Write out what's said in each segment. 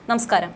നമസ്കാരം.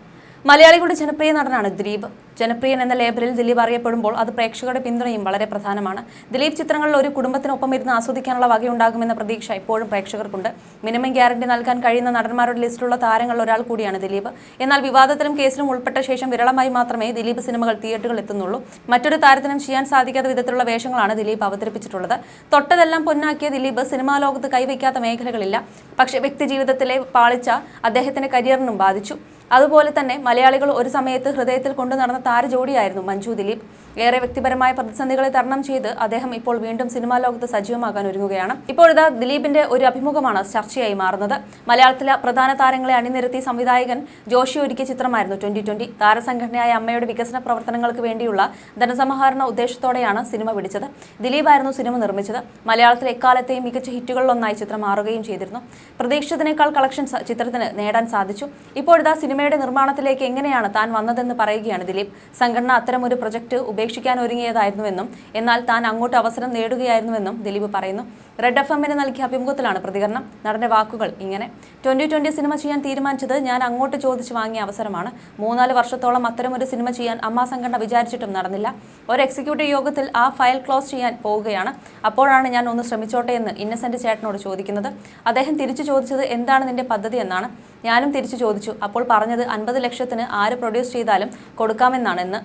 മലയാളികളുടെ ജനപ്രിയ നടനാണ് ദിലീപ്. ജനപ്രിയൻ എന്ന ലേബലിൽ ദിലീപ് അറിയപ്പെടുമ്പോൾ അത് പ്രേക്ഷകരുടെ പിന്തുണയും വളരെ പ്രധാനമാണ്. ദിലീപ് ചിത്രങ്ങളിൽ ഒരു കുടുംബത്തിനൊപ്പം ഇരുന്ന് ആസ്വദിക്കാനുള്ള വകയുണ്ടാകുമെന്ന പ്രതീക്ഷ ഇപ്പോഴും പ്രേക്ഷകർക്കുണ്ട്. മിനിമം ഗ്യാരണ്ടി നൽകാൻ കഴിയുന്ന നടന്മാരുടെ ലിസ്റ്റിലുള്ള താരങ്ങളിൽ ഒരാൾ കൂടിയാണ് ദിലീപ്. എന്നാൽ വിവാദത്തിലും കേസിലും ഉൾപ്പെട്ട ശേഷം വിരളമായി മാത്രമേ ദിലീപ് സിനിമകൾ തിയേറ്ററുകളിൽ എത്തുന്നുള്ളൂ. മറ്റൊരു താരത്തിനും ചെയ്യാൻ സാധിക്കാത്ത വിധത്തിലുള്ള വേഷങ്ങളാണ് ദിലീപ് അവതരിപ്പിച്ചിട്ടുള്ളത്. തൊട്ടതെല്ലാം പൊന്നാക്കിയ ദിലീപ് സിനിമാ ലോകത്ത് കൈവയ്ക്കാത്ത മേഖലകളില്ല. പക്ഷേ വ്യക്തിജീവിതത്തിലെ പാളിച്ച അദ്ദേഹത്തിന്റെ കരിയറിനും ബാധിച്ചു. അതുപോലെ തന്നെ മലയാളികൾ ഒരു സമയത്ത് ഹൃദയത്തിൽ കൊണ്ടു നടന്ന താരജോഡിയായിരുന്നു മഞ്ജു ദിലീപ്. ഏറെ വ്യക്തിപരമായ പ്രതിസന്ധികളെ തരണം ചെയ്ത് അദ്ദേഹം ഇപ്പോൾ വീണ്ടും സിനിമാ ലോകത്ത് സജീവമാകാൻ ഒരുങ്ങുകയാണ്. ഇപ്പോഴിതാ ദിലീപിന്റെ ഒരു അഭിമുഖമാണ് ചർച്ചയായി മാറുന്നത്. മലയാളത്തിലെ പ്രധാന താരങ്ങളെ അണിനിരത്തി സംവിധായകൻ ജോഷി ഒരുക്കിയ ചിത്രമായിരുന്നു 2020. താരസംഘടനയായ അമ്മയുടെ വികസന പ്രവർത്തനങ്ങൾക്ക് വേണ്ടിയുള്ള ധനസമാഹരണ ഉദ്ദേശത്തോടെയാണ് സിനിമ പിടിച്ചത്. ദിലീപായിരുന്നു സിനിമ നിർമ്മിച്ചത്. മലയാളത്തിലെ എക്കാലത്തെയും മികച്ച ഹിറ്റുകളിലൊന്നായി ചിത്രം മാറുകയും ചെയ്തിരുന്നു. പ്രതീക്ഷിച്ചതിനേക്കാൾ കളക്ഷൻ ചിത്രത്തിന് നേടാൻ സാധിച്ചു. ഇപ്പോഴിതാ സിനിമയുടെ നിർമ്മാണത്തിലേക്ക് എങ്ങനെയാണ് താൻ വന്നതെന്ന് പറയുകയാണ് ദിലീപ്. സംഘടന അത്തരമൊരു പ്രൊജക്ട് ഉപേക്ഷിക്കാൻ ഒരുങ്ങിയതായിരുന്നുവെന്നും എന്നാൽ താൻ അങ്ങോട്ട് അവസരം നേടുകയായിരുന്നുവെന്നും ദിലീപ് പറയുന്നു. റെഡ് FM-ന് നൽകിയ അഭിമുഖത്തിലാണ് പ്രതികരണം. നടന്റെ വാക്കുകൾ ഇങ്ങനെ: 2020 സിനിമ ചെയ്യാൻ തീരുമാനിച്ചത് ഞാൻ അങ്ങോട്ട് ചോദിച്ചു വാങ്ങിയ അവസരമാണ്. 3-4 വർഷത്തോളം അത്തരമൊരു സിനിമ ചെയ്യാൻ അമ്മ സംഘടന വിചാരിച്ചിട്ടും നടന്നില്ല. ഒരു എക്സിക്യൂട്ടീവ് യോഗത്തിൽ ആ ഫയൽ ക്ലോസ് ചെയ്യാൻ പോവുകയാണ്. അപ്പോഴാണ് ഞാൻ ഒന്ന് ശ്രമിച്ചോട്ടെ എന്ന് ഇന്നസെന്റ് ചേട്ടനോട് ചോദിക്കുന്നത്. അദ്ദേഹം തിരിച്ചു ചോദിച്ചത് എന്താണ് നിന്റെ പദ്ധതി എന്നാണ്. ഞാനും തിരിച്ചു ചോദിച്ചു. അപ്പോൾ പറഞ്ഞത് 50 ലക്ഷത്തിന് ആര് പ്രൊഡ്യൂസ് ചെയ്താലും കൊടുക്കാമെന്നാണെന്ന്.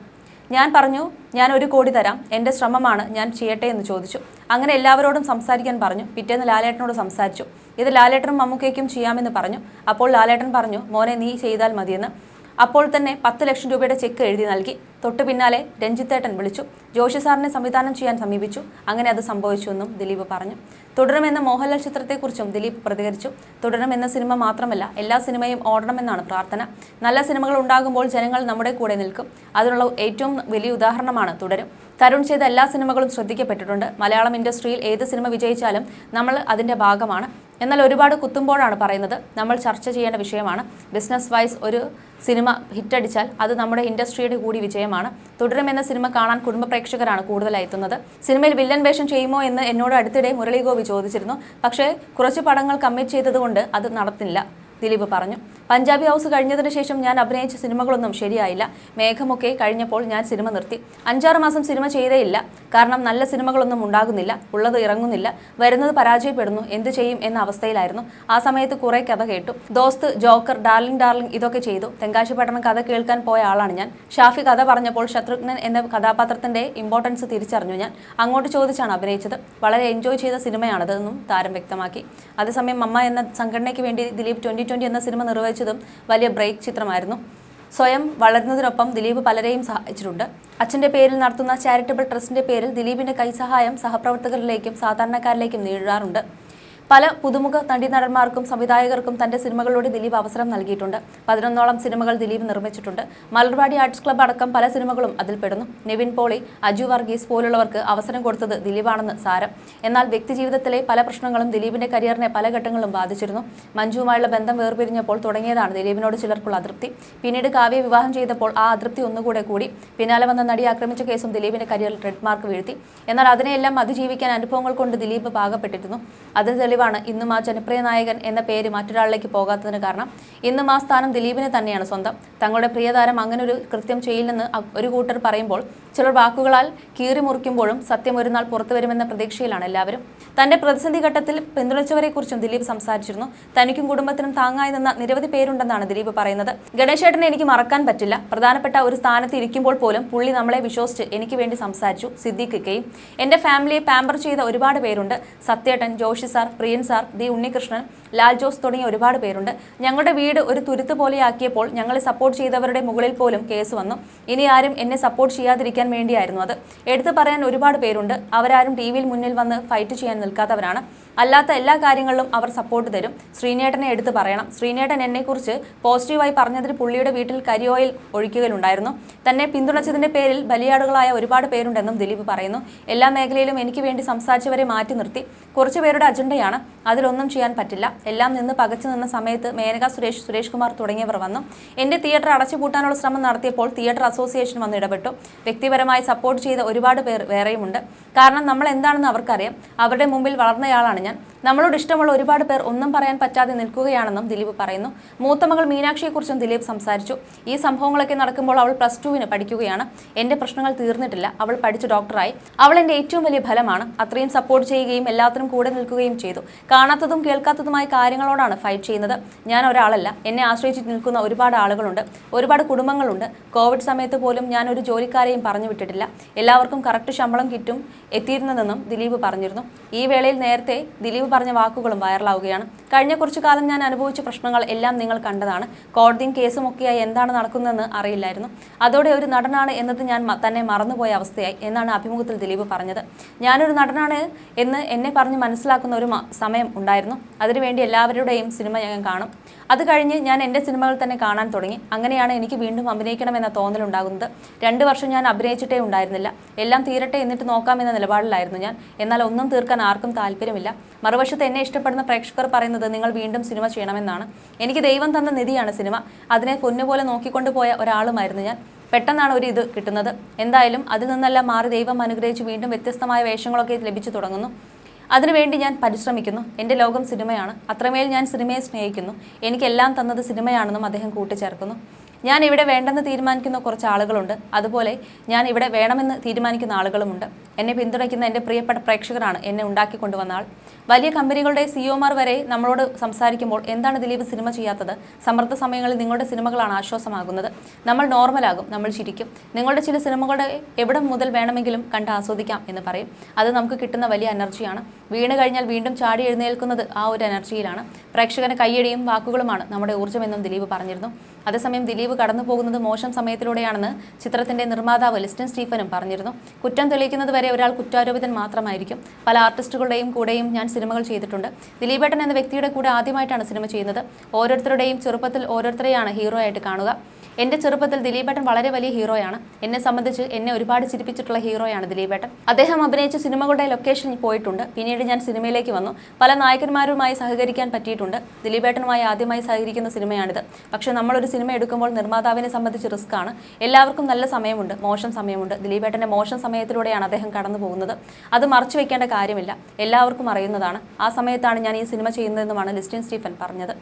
ഞാൻ പറഞ്ഞു, ഞാൻ 1 കോടി തരാം, എൻ്റെ ശ്രമമാണ്, ഞാൻ ചെയ്യട്ടെ എന്ന് ചോദിച്ചു. അങ്ങനെ എല്ലാവരോടും സംസാരിക്കാൻ പറഞ്ഞു. പിറ്റേന്ന് ലാലേട്ടനോട് സംസാരിച്ചു. ഇത് ലാലേട്ടനും മമ്മൂക്കയ്ക്കും ചെയ്യാമെന്ന് പറഞ്ഞു. അപ്പോൾ ലാലേട്ടൻ പറഞ്ഞു, മോനെ നീ ചെയ്താൽ മതിയെന്ന്. അപ്പോൾ തന്നെ 10 ലക്ഷം രൂപയുടെ ചെക്ക് എഴുതി നൽകി. തൊട്ടു പിന്നാലെ രഞ്ജിത്തേട്ടൻ വിളിച്ചു. ജോഷി സാറിനെ സംവിധാനം ചെയ്യാൻ സമീപിച്ചു. അങ്ങനെ അത് സംഭവിച്ചുവെന്നും ദിലീപ് പറഞ്ഞു. തുടരുമെന്ന മോഹൻലാൽ ചിത്രത്തെക്കുറിച്ചും ദിലീപ് പ്രതികരിച്ചു. തുടരുമെന്ന സിനിമ മാത്രമല്ല, എല്ലാ സിനിമയും ഓടണമെന്നാണ് പ്രാർത്ഥന. നല്ല സിനിമകൾ ഉണ്ടാകുമ്പോൾ ജനങ്ങൾ നമ്മുടെ കൂടെ നിൽക്കും. അതിനുള്ള ഏറ്റവും വലിയ ഉദാഹരണമാണ് തുടരും. തരുൺ ചെയ്ത എല്ലാ സിനിമകളും ശ്രദ്ധിക്കപ്പെട്ടിട്ടുണ്ട്. മലയാളം ഇൻഡസ്ട്രിയിൽ ഏത് സിനിമ വിജയിച്ചാലും നമ്മൾ അതിൻ്റെ ഭാഗമാണ്. എന്നാൽ ഒരുപാട് കുത്തുമ്പോഴാണ് പറയുന്നത്. നമ്മൾ ചർച്ച ചെയ്യേണ്ട വിഷയമാണ്. ബിസിനസ് വൈസ് ഒരു സിനിമ ഹിറ്റടിച്ചാൽ അത് നമ്മുടെ ഇൻഡസ്ട്രിയുടെ കൂടി വിജയമാണ്. തുടരുമെന്ന സിനിമ കാണാൻ കുടുംബ പ്രേക്ഷകരാണ് കൂടുതലായി എത്തുന്നത്. സിനിമയിൽ വില്ലൻ വേഷം ചെയ്യുമോ എന്ന് എന്നോട് അടുത്തിടെ മുരളി ഗോപി ചോദിച്ചിരുന്നു. പക്ഷേ കുറച്ച് പടങ്ങൾ കമ്മിറ്റ് ചെയ്തതുകൊണ്ട് അത് നടത്തില്ല, ദിലീപ് പറഞ്ഞു. പഞ്ചാബി ഹൗസ് കഴിഞ്ഞതിന് ശേഷം ഞാൻ അഭിനയിച്ച സിനിമകളൊന്നും ശരിയായില്ല. മേഘമൊക്കെ കഴിഞ്ഞപ്പോൾ ഞാൻ സിനിമ നിർത്തി. 5-6 മാസം സിനിമ ചെയ്തേയില്ല. കാരണം നല്ല സിനിമകളൊന്നും ഉണ്ടാകുന്നില്ല, ഉള്ളത് ഇറങ്ങുന്നില്ല, വരുന്നത് പരാജയപ്പെടുന്നു, എന്ത് ചെയ്യും എന്ന അവസ്ഥയിലായിരുന്നു. ആ സമയത്ത് കുറെ കഥ കേട്ടു. ദോസ്ത്, ജോക്കർ, ഡാർലിംഗ് ഇതൊക്കെ ചെയ്തു. തെങ്കാശിപട്ടണം കഥ കേൾക്കാൻ പോയ ആളാണ് ഞാൻ. ഷാഫി കഥ പറഞ്ഞപ്പോൾ ശത്രുഘ്നൻ എന്ന കഥാപാത്രത്തിന്റെ ഇമ്പോർട്ടൻസ് തിരിച്ചറിഞ്ഞു ഞാൻ. അങ്ങോട്ട് ചോദിച്ചാണ് അഭിനയിച്ചത്. വളരെ എൻജോയ് ചെയ്ത സിനിമയാണതെന്നും താരം വ്യക്തമാക്കി. അതേസമയം അമ്മ എന്ന സംഘടനയ്ക്ക് വേണ്ടി ദിലീപ് 2020 എന്ന സിനിമ നിർവഹിച്ചതും വലിയ ബ്രേക്ക് ചിത്രമായിരുന്നു. സ്വയം വളരുന്നതിനൊപ്പം ദിലീപ് പലരെയും സഹായിച്ചിട്ടുണ്ട്. അച്ഛൻ്റെ പേരിൽ നടത്തുന്ന ചാരിറ്റബിൾ ട്രസ്റ്റിന്റെ പേരിൽ ദിലീപിന്റെ കൈസഹായം സഹപ്രവർത്തകരിലേക്കും സാധാരണക്കാരിലേക്കും നീടാറുണ്ട്. പല പുതുമുഖ നടന്മാർക്കും സംവിധായകർക്കും തന്റെ സിനിമകളിലൂടെ ദിലീപ് അവസരം നൽകിയിട്ടുണ്ട്. 11ഓളം സിനിമകൾ ദിലീപ് നിർമ്മിച്ചിട്ടുണ്ട്. മലർവാടി ആർട്സ് ക്ലബ്ബ് അടക്കം പല സിനിമകളും അതിൽപ്പെടുന്നു. നിവിൻ പോളി, അജു വർഗീസ് പോലുള്ളവർക്ക് അവസരം കൊടുത്തത് ദിലീപാണെന്ന് സാരം. എന്നാൽ വ്യക്തിജീവിതത്തിലെ പല പ്രശ്നങ്ങളും ദിലീപിന്റെ കരിയറിനെ പല ഘട്ടങ്ങളും ബാധിച്ചിരുന്നു. മഞ്ജുവുമായുള്ള ബന്ധം വേർപിരിഞ്ഞപ്പോൾ തുടങ്ങിയതാണ് ദിലീപിനോട് ചിലർക്കുള്ള അതൃപ്തി. പിന്നീട് കാവ്യ വിവാഹം ചെയ്തപ്പോൾ ആ അതൃപ്തി ഒന്നുകൂടെ കൂടി. പിന്നാലെ വന്ന നടി ആക്രമിച്ച കേസും ദിലീപിന്റെ കരിയറിൽ റെഡ് മാർക്ക് വീഴ്ത്തി. എന്നാൽ അതിനെയെല്ലാം അതിജീവിക്കാൻ അനുഭവങ്ങൾ കൊണ്ട് ദിലീപ് പാകപ്പെട്ടിരുന്നു. അതിന് ാണ് ഇന്നും ആ ജനപ്രിയ നായകൻ എന്ന പേര് മറ്റൊരാളിലേക്ക് പോകാത്തതിന് കാരണം. ഇന്നും ആ സ്ഥാനം ദിലീപിന് തന്നെയാണ് സ്വന്തം. തങ്ങളുടെ പ്രിയതാരം അങ്ങനൊരു കൃത്യം ചെയ്യില്ലെന്ന് ഒരു കൂട്ടർ പറയുമ്പോൾ ചിലർ വാക്കുകളാൽ കീറി മുറിക്കുമ്പോഴും സത്യം ഒരു നാൾ പുറത്തു വരുമെന്ന പ്രതീക്ഷയിലാണ് എല്ലാവരും. തന്റെ പ്രതിസന്ധി ഘട്ടത്തിൽ പിന്തുണച്ചവരെക്കുറിച്ചും ദിലീപ് സംസാരിച്ചിരുന്നു. തനിക്കും കുടുംബത്തിനും താങ്ങായി നിന്ന നിരവധി പേരുണ്ടെന്നാണ് ദിലീപ് പറയുന്നത്. ഗണേശേട്ടനെ എനിക്ക് മറക്കാൻ പറ്റില്ല. പ്രധാനപ്പെട്ട ഒരു സ്ഥാനത്ത് ഇരിക്കുമ്പോൾ പോലും പുള്ളി നമ്മളെ വിശ്വസിച്ച് എനിക്ക് വേണ്ടി സംസാരിച്ചു. സിദ്ദീഖിക്കയും എന്റെ ഫാമിലിയെ പാമ്പർ ചെയ്ത ഒരുപാട് പേരുണ്ട്. സത്യേട്ടൻ, ജോഷി സാർ, പ്രിയൻ സാർ, ഡി ഉണ്ണികൃഷ്ണൻ, ലാൽ ജോസ് തുടങ്ങിയ ഒരുപാട് പേരുണ്ട്. ഞങ്ങളുടെ വീട് ഒരു തുരുത്ത് പോലെയാക്കിയപ്പോൾ ഞങ്ങളെ സപ്പോർട്ട് ചെയ്തവരുടെ മുകളിൽ പോലും കേസ് വന്നു. ഇനി ആരും എന്നെ സപ്പോർട്ട് ചെയ്യാതിരിക്കാൻ വേണ്ടിയായിരുന്നു അത്. എടുത്തു പറയാൻ ഒരുപാട് പേരുണ്ട്. അവരാരും ടിവിയിൽ മുന്നിൽ വന്ന് ഫൈറ്റ് ചെയ്യാൻ നിൽക്കാത്തവരാണ്. അല്ലാത്ത എല്ലാ കാര്യങ്ങളിലും അവർ സപ്പോർട്ട് തരും. ശ്രീനേട്ടനെ എടുത്തു പറയണം. ശ്രീനേട്ടൻ എന്നെക്കുറിച്ച് പോസിറ്റീവായി പറഞ്ഞതിന് പുള്ളിയുടെ വീട്ടിൽ കരിയോയിൽ ഒഴിക്കുകയുണ്ടായിരുന്നു. തന്നെ പിന്തുണച്ചതിന്റെ പേരിൽ ബലിയാടുകളായ ഒരുപാട് പേരുണ്ടെന്നും ദിലീപ് പറയുന്നു. എല്ലാ മേഖലയിലും എനിക്ക് വേണ്ടി സംസാരിച്ചവരെ മാറ്റി നിർത്തി. കുറച്ചു പേരുടെ അജണ്ടയാണ്, അതിലൊന്നും ചെയ്യാൻ പറ്റില്ല. എല്ലാം നിന്ന് പകച്ചു നിന്ന സമയത്ത് മേനക സുരേഷ്, സുരേഷ് കുമാർ തുടങ്ങിയവർ വന്നു. എന്റെ തിയേറ്റർ അടച്ചുപൂട്ടാനുള്ള ശ്രമം നടത്തിയപ്പോൾ തിയേറ്റർ അസോസിയേഷൻ വന്ന് ഇടപെട്ടു. വ്യക്തിപരമായി സപ്പോർട്ട് ചെയ്ത ഒരുപാട് പേർ വേറെയുമുണ്ട്. കാരണം നമ്മൾ എന്താണെന്ന് അവർക്കറിയാം. അവരുടെ മുമ്പിൽ വളർന്നയാളാണ് ഞാൻ. നമ്മളോട് ഇഷ്ടമുള്ള ഒരുപാട് പേർ ഒന്നും പറയാൻ പറ്റാതെ നിൽക്കുകയാണെന്നും ദിലീപ് പറയുന്നു. മൂത്ത മകൾ മീനാക്ഷിയെക്കുറിച്ചും ദിലീപ് സംസാരിച്ചു. ഈ സംഭവങ്ങളൊക്കെ നടക്കുമ്പോൾ അവൾ +2 പഠിക്കുകയാണ്. എന്റെ പ്രശ്നങ്ങൾ തീർന്നിട്ടില്ല. അവൾ പഠിച്ച് ഡോക്ടറായി. അവൾ എന്റെ ഏറ്റവും വലിയ ഫലമാണ്. അത്രയും സപ്പോർട്ട് ചെയ്യുകയും എല്ലാത്തിനും കൂടെ നിൽക്കുകയും ചെയ്തു. കാണാത്തതും കേൾക്കാത്തതുമായ കാര്യങ്ങളോടാണ് ഫൈറ്റ് ചെയ്യുന്നത്. ഞാൻ ഒരാളല്ല. എന്നെ ആശ്രയിച്ച് നിൽക്കുന്ന ഒരുപാട് ആളുകളുണ്ട്, ഒരുപാട് കുടുംബങ്ങളുണ്ട്. കോവിഡ് സമയത്ത് പോലും ഞാൻ ഒരു ജോലിക്കാരെയും പറഞ്ഞു വിട്ടിട്ടില്ല. എല്ലാവർക്കും കറക്റ്റ് ശമ്പളം കിറ്റും എത്തിയിരുന്നതെന്നും ദിലീപ് പറഞ്ഞിരുന്നു. ഈ വേളയിൽ നേരത്തെ ദിലീപ് പറഞ്ഞ വാക്കുകളും വൈറലാവുകയാണ്. കഴിഞ്ഞ കുറച്ചു കാലം ഞാൻ അനുഭവിച്ച പ്രശ്നങ്ങൾ എല്ലാം നിങ്ങൾ കണ്ടതാണ്. കോടതിയും കേസും ഒക്കെയായി എന്താണ് നടക്കുന്നതെന്ന് അറിയില്ലായിരുന്നു. അതോടെ ഒരു നടനാണ് എന്നത് ഞാൻ തന്നെ മറന്നുപോയ അവസ്ഥയായി എന്നാണ് അഭിമുഖത്തിൽ ദിലീപ് പറഞ്ഞത്. ഞാനൊരു നടനാണ് എന്ന് എന്നെ പറഞ്ഞ് മനസ്സിലാക്കുന്ന ഒരു സമയം ഉണ്ടായിരുന്നു. അതിനുവേണ്ടി എല്ലാവരുടെയും സിനിമ ഞാൻ കാണും. അത് കഴിഞ്ഞ് ഞാൻ എൻ്റെ സിനിമകൾ തന്നെ കാണാൻ തുടങ്ങി. അങ്ങനെയാണ് എനിക്ക് വീണ്ടും അഭിനയിക്കണമെന്ന തോന്നലുണ്ടാകുന്നത്. 2 വർഷം ഞാൻ അഭിനയിച്ചിട്ടേ ഉണ്ടായിരുന്നില്ല. എല്ലാം തീരട്ടെ എന്നിട്ട് നോക്കാമെന്ന നിലപാടിലായിരുന്നു ഞാൻ. എന്നാൽ ഒന്നും തീർക്കാൻ ആർക്കും താല്പര്യമില്ല. മറുവശത്ത് എന്നെ ഇഷ്ടപ്പെടുന്ന പ്രേക്ഷകർ പറയുന്നത് നിങ്ങൾ വീണ്ടും സിനിമ ചെയ്യണമെന്നാണ്. എനിക്ക് ദൈവം തന്ന നിധിയാണ് സിനിമ. അതിനെ പൊന്നുപോലെ നോക്കിക്കൊണ്ടുപോയ ഒരാളുമായിരുന്നു ഞാൻ. പെട്ടെന്നാണ് ഒരു ഇത് കിട്ടുന്നത്. എന്തായാലും അതിൽ നിന്നെല്ലാം മാറി ദൈവം അനുഗ്രഹിച്ച് വീണ്ടും വ്യത്യസ്തമായ വേഷങ്ങളൊക്കെ ലഭിച്ചു തുടങ്ങുന്നു. അതിനുവേണ്ടി ഞാൻ പരിശ്രമിക്കുന്നു. എൻ്റെ ലോകം സിനിമയാണ്. അത്രമേൽ ഞാൻ സിനിമയെ സ്നേഹിക്കുന്നു. എനിക്കെല്ലാം തന്നത് സിനിമയാണെന്നും അദ്ദേഹം കൂട്ടിച്ചേർക്കുന്നു. ഞാൻ ഇവിടെ വേണ്ടെന്ന് തീരുമാനിക്കുന്ന കുറച്ച് ആളുകളുണ്ട്. അതുപോലെ ഞാൻ ഇവിടെ വേണമെന്ന് തീരുമാനിക്കുന്ന ആളുകളുമുണ്ട്. എന്നെ പിന്തുണയ്ക്കുന്ന എൻ്റെ പ്രിയപ്പെട്ട പ്രേക്ഷകരാണ് എന്നെ ഉണ്ടാക്കിക്കൊണ്ടുവന്ന ആൾ. വലിയ കമ്പനികളുടെ സിഇഒമാർ വരെ നമ്മളോട് സംസാരിക്കുമ്പോൾ എന്താണ് ദിലീപ് സിനിമ ചെയ്യാത്തത്? സമ്മർദ്ദ സമയങ്ങളിൽ നിങ്ങളുടെ സിനിമകളാണ് ആശ്വാസമാകുന്നത്. നമ്മൾ നോർമലാകും, നമ്മൾ ചിരിക്കും. നിങ്ങളുടെ ചില സിനിമകളുടെ എവിടെ മുതൽ വേണമെങ്കിലും കണ്ട് ആസ്വദിക്കാം എന്ന് പറയും. അത് നമുക്ക് കിട്ടുന്ന വലിയ എനർജിയാണ്. വീണ് കഴിഞ്ഞാൽ വീണ്ടും ചാടി എഴുന്നേൽക്കുന്നത് ആ ഒരു എനർജിയിലാണ്. പ്രേക്ഷകന് കയ്യടിയും വാക്കുകളുമാണ് നമ്മുടെ ഊർജ്ജമെന്നും ദിലീപ് പറഞ്ഞിരുന്നു. അതേസമയം ദിലീപ് കടന്നു പോകുന്നത് മോശം സമയത്തിലൂടെയാണെന്ന് ചിത്രത്തിന്റെ നിർമ്മാതാവ് ലിസ്റ്റൻ സ്റ്റീഫനും പറഞ്ഞിരുന്നു. കുറ്റം തെളിയിക്കുന്നതുവരെ ഒരാൾ കുറ്റാരോപിതൻ മാത്രമായിരിക്കും. പല ആർട്ടിസ്റ്റുകളുടെയും കൂടെയും ഞാൻ സിനിമകൾ ചെയ്തിട്ടുണ്ട്. ദിലീപേട്ടൻ എന്ന വ്യക്തിയുടെ കൂടെ ആദ്യമായിട്ടാണ് സിനിമ ചെയ്യുന്നത്. ഓരോരുത്തരുടെയും ചെറുപ്പത്തിൽ ഓരോരുത്തരെയാണ് ഹീറോ ആയിട്ട് കാണുക. എൻ്റെ ചെറുപ്പത്തിൽ ദിലീപേട്ടൻ വളരെ വലിയ ഹീറോയാണ്. എന്നെ സംബന്ധിച്ച് എന്നെ ഒരുപാട് ചിരിപ്പിച്ചിട്ടുള്ള ഹീറോയാണ് ദിലീപേട്ടൻ. അദ്ദേഹം അഭിനയിച്ച സിനിമകളുടെ ലൊക്കേഷനിൽ പോയിട്ടുണ്ട്. പിന്നീട് ഞാൻ സിനിമയിലേക്ക് വന്നു. പല നായകന്മാരുമായി സഹകരിക്കാൻ പറ്റിയിട്ടുണ്ട്. ദിലീപേട്ടനുമായി ആദ്യമായി സഹകരിക്കുന്ന സിനിമയാണിത്. പക്ഷേ നമ്മളൊരു സിനിമ എടുക്കുമ്പോൾ നിർമ്മാതാവിനെ സംബന്ധിച്ച് റിസ്ക് ആണ്. എല്ലാവർക്കും നല്ല സമയമുണ്ട്, മോശം സമയമുണ്ട്. ദിലീപേട്ടൻ്റെ മോശം സമയത്തിലൂടെയാണ് അദ്ദേഹം കടന്നു പോകുന്നത്. അത് മറച്ചു വെക്കേണ്ട കാര്യമില്ല, എല്ലാവർക്കും അറിയുന്നതാണ്. ആ സമയത്താണ് ഞാൻ ഈ സിനിമ ചെയ്യുന്നതെന്നുമാണ് ലിസ്റ്റൻ സ്റ്റീഫൻ പറഞ്ഞത്.